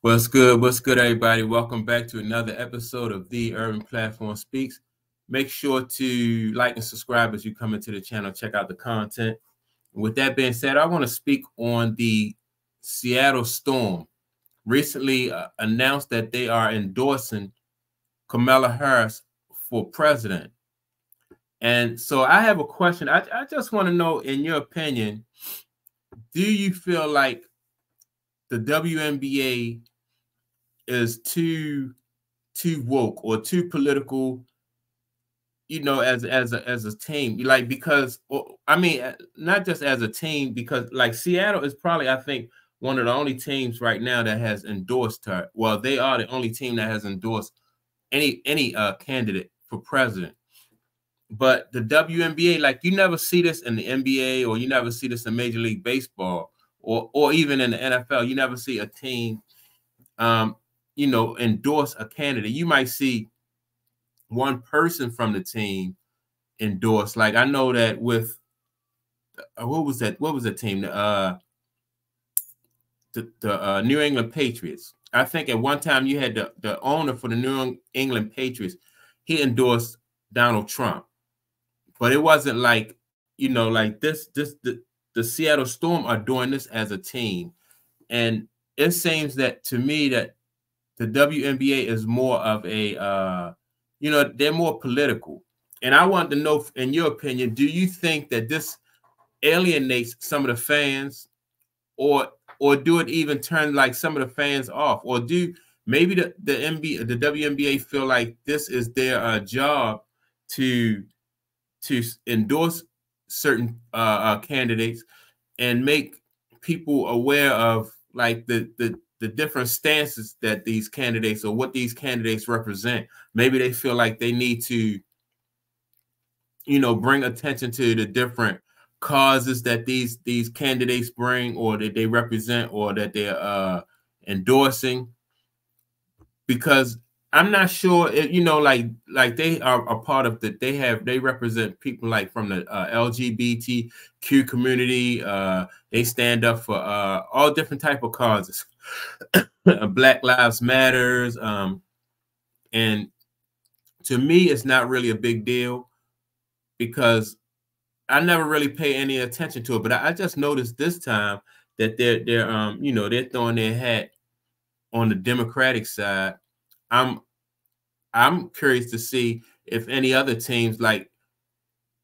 What's good? What's good, everybody? Welcome back to another episode of The Urban Platform Speaks. Make sure to like and subscribe as you come into the channel. Check out the content. With that being said, I want to speak on the Seattle Storm. Recently announced that they are endorsing Kamala Harris for president. And so I have a question. I just want to know, in your opinion, do you feel like the WNBA is too woke or too political, as a team? Like, because I mean, not just as a team, because like Seattle is probably, I think, one of the only teams right now that has endorsed her. Well, they are the only team that has endorsed any candidate for president. But the WNBA, like, you never see this in the NBA, or you never see this in Major League Baseball, or even in the NFL. You never see a team endorse a candidate. You might see one person from the team endorse. Like, I know that with what was that? What was the team? The New England Patriots. I think at one time you had the owner for the New England Patriots. He endorsed Donald Trump, but it wasn't like, like the Seattle Storm are doing this as a team, and it seems that to me that the WNBA is more of a they're more political. And I want to know, in your opinion, do you think that this alienates some of the fans, or do it even turn like some of the fans off, or do maybe the WNBA feel like this is their job to endorse certain candidates and make people aware of, like, the different stances that these candidates, or what these candidates represent? Maybe they feel like they need to, bring attention to the different causes that these candidates bring, or that they represent, or that they're endorsing. Because I'm not sure if, like they are a part of they represent people like from the LGBTQ community. They stand up for all different type of causes. Black Lives Matters. And to me, it's not really a big deal, because I never really pay any attention to it. But I just noticed this time that they're throwing their hat on the Democratic side. I'm curious to see if any other teams, like,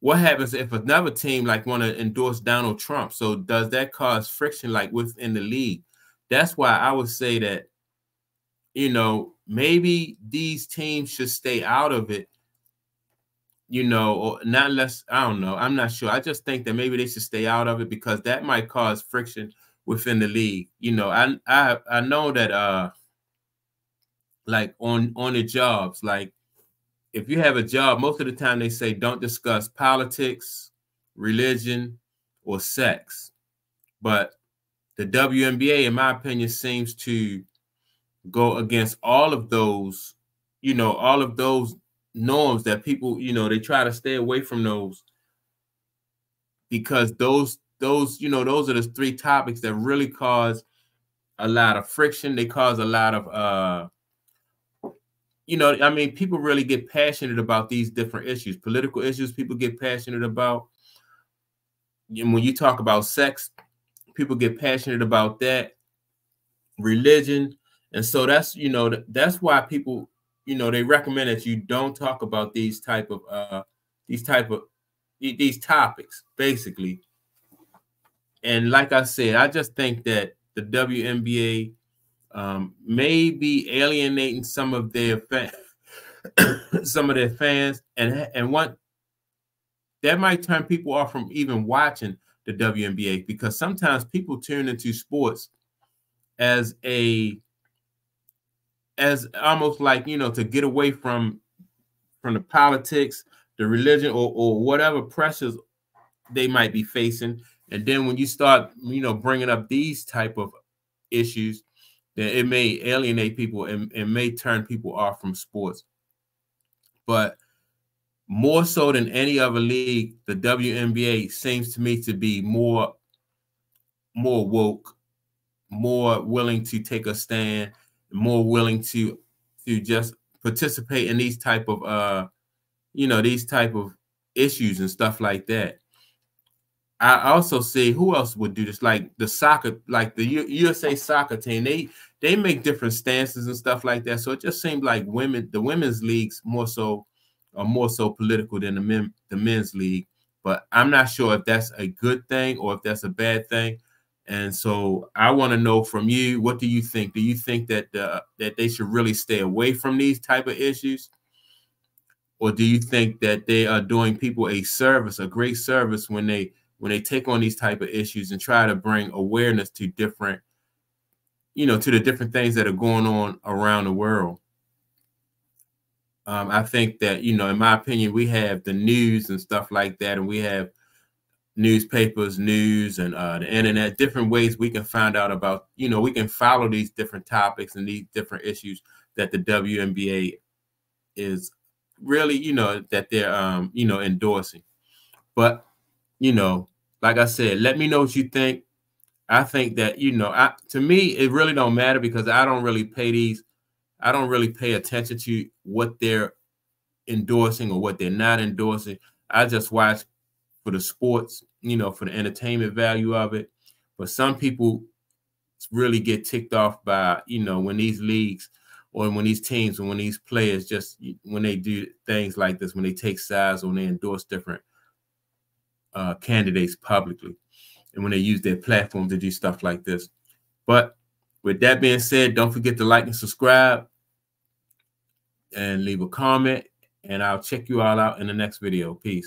what happens if another team like want to endorse Donald Trump. So does that cause friction, like, within the league? That's why I would say that, maybe these teams should stay out of it, or not less. I don't know. I'm not sure. I just think that maybe they should stay out of it, because that might cause friction within the league. I know that like on the jobs, like, if you have a job, most of the time they say don't discuss politics, religion, or sex. But the WNBA, in my opinion, seems to go against all of those, all of those norms that people, they try to stay away from those, because those are the three topics that really cause a lot of friction. They cause a lot of I mean, people really get passionate about these different issues. Political issues, people get passionate about. And when you talk about sex, people get passionate about that. Religion. And so that's why people, they recommend that you don't talk about these topics, basically. And like I said, I just think that the WNBA may be alienating some of their fans, and what that might turn people off from even watching the WNBA, because sometimes people tune into sports as almost like, to get away from the politics, the religion, or whatever pressures they might be facing. And then when you start, bringing up these type of issues, then it may alienate people, and may turn people off from sports. But more so than any other league, the WNBA seems to me to be more woke, more willing to take a stand, more willing to just participate in these type of these type of issues and stuff like that. I also see who else would do this, like the soccer, like the USA soccer team. They make different stances and stuff like that. So it just seems like the women's leagues are more so political than the men's league. But I'm not sure if that's a good thing or if that's a bad thing. And so I want to know from you, what do you think? Do you think that that they should really stay away from these type of issues? Or do you think that they are doing people a service, a great service, when they take on these type of issues and try to bring awareness to different, to the different things that are going on around the world? I think that, in my opinion, we have the news and stuff like that, and we have newspapers, news, and the internet, different ways we can find out about, we can follow these different topics and these different issues that the WNBA is really, that they're, endorsing. But, like I said, let me know what you think. I think that, to me, it really don't matter, because I don't really pay attention to what they're endorsing or what they're not endorsing. I just watch for the sports, for the entertainment value of it. But some people really get ticked off by, when these leagues or when these teams and when these players when they do things like this, when they take sides, when they endorse different candidates publicly, and when they use their platform to do stuff like this. But with that being said, don't forget to like and subscribe and leave a comment, and I'll check you all out in the next video. Peace.